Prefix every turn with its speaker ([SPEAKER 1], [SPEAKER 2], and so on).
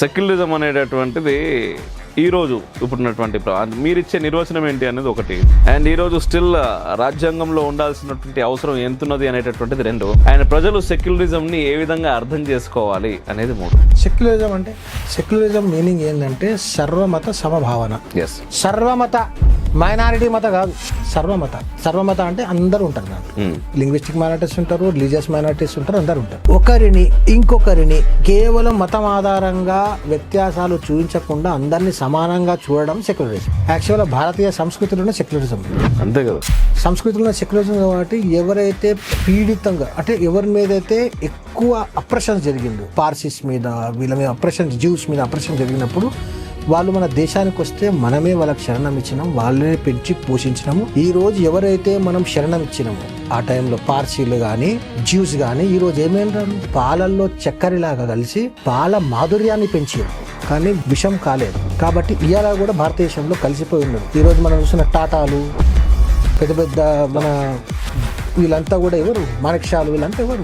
[SPEAKER 1] Secularism అనేటటువంటిది ఈరోజు ఇప్పుడున్నటువంటి మీరిచ్చే నిర్వచనం ఏంటి అనేది ఒకటి, అండ్ ఈరోజు స్టిల్ రాజ్యాంగంలో ఉండాల్సినటువంటి అవసరం ఎంతున్నది అనేటటువంటిది రెండు, అండ్ ప్రజలు సెక్యులరిజంని ఏ విధంగా అర్థం చేసుకోవాలి అనేది మూడు.
[SPEAKER 2] సెక్యులరిజం అంటే సెక్యులరిజం మీనింగ్ ఏంటంటే సర్వమత సమభావన.
[SPEAKER 1] ఎస్,
[SPEAKER 2] సర్వమత, మైనారిటీ మత కాదు, సర్వమత. సర్వమత అంటే అందరూ ఉంటారు దాంట్లో. లింగ్విస్టిక్ మైనారిటీస్ ఉంటారు, రిలీజియస్ మైనారిటీస్ ఉంటారు, అందరూ ఉంటారు. ఒకరిని ఇంకొకరిని కేవలం మతం ఆధారంగా వ్యత్యాసాలు చూపించకుండా అందరినీ సమానంగా చూడడం సెక్యులరిజం. యాక్చువల్గా భారతీయ సంస్కృతిలోనే సెక్యులరిజం
[SPEAKER 1] అంతే కదా.
[SPEAKER 2] సంస్కృతిలో సెక్యులరిజం కాబట్టి ఎవరైతే పీడితంగా అంటే ఎవరి మీద అయితే ఎక్కువ అప్రెషన్ జరిగిందో, పార్సిస్ మీద వీళ్ళ మీద అప్రెషన్, జ్యూస్ మీద అప్రెషన్ జరిగినప్పుడు వాళ్ళు మన దేశానికి వస్తే మనమే వాళ్ళకి శరణం ఇచ్చినాం, వాళ్ళనే పెంచి పోషించినాము. ఈ రోజు ఎవరైతే మనం శరణం ఇచ్చినామో ఆ టైంలో పార్సీలు కానీ జ్యూస్ కానీ ఈ రోజు ఏమైనారు, పాలల్లో చక్కెరలాగా కలిసి పాల మాధుర్యాన్ని పెంచారు కానీ విషం కాలేదు. కాబట్టి ఇవాళ కూడా భారతదేశంలో కలిసిపోయి ఉన్నారు. ఈరోజు మనం చూసిన టాటాలు, పెద్ద పెద్ద మన వీళ్ళంతా కూడా ఎవరు, మాణిక్యాలు, వీళ్ళంతా ఎవరు,